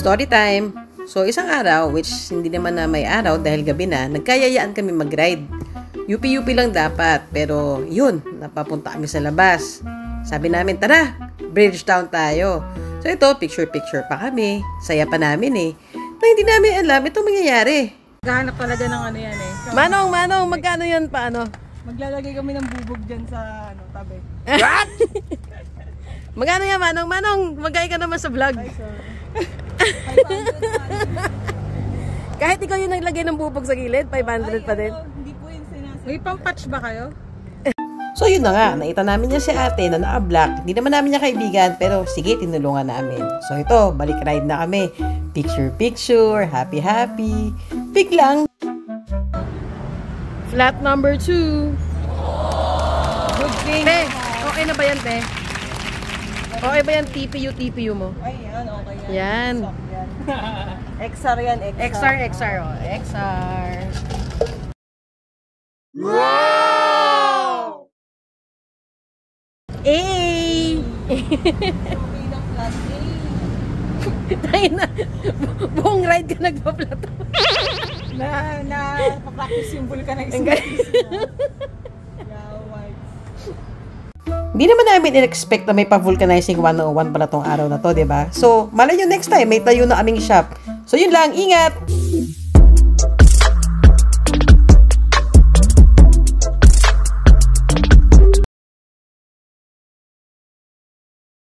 Story time. So, isang araw, which hindi naman na may araw dahil gabi na, nagkayayaan kami mag-ride. UP-UP lang dapat, pero yun, napapunta kami sa labas. Sabi namin, tara, Bridgetown tayo. So, ito, picture-picture pa kami. Saya pa namin eh. Na hindi namin alam, ito mangyayari. Gahanap talaga ng ano yan eh. Manong, magkano yan paano? Maglalagay kami ng bubog dyan sa tabi. What? Magkano yan, Manong, magkaya ka naman sa vlog. Ay, sorry. 500 Kahit ikaw yung naglagay ng bubog sa gilid, 500 pa din. Hindi po yung sinasabi. May pang-patch ba kayo? So yun na nga, nakita namin niya si ate na naka-black. Hindi naman namin niya kaibigan, pero sige, tinulungan namin. So ito, balik ride na kami. Picture, happy. Pick lang. Flat number 2. Good thing. Te, okay na ba yan, te? Okay ba yan, TPU mo? Ay, yan, okay yan. Yan. XR yan, XR. XR. Wow! Eh! Tayo na. Buong ride ka nagpa-plato. Pa-practice yung vulcanizing. Hindi naman namin in-expect na may pa-vulcanizing 101 pala tong araw na to, diba? So, malay nyo next time, may tayo na aming shop. So, yun lang. Ingat!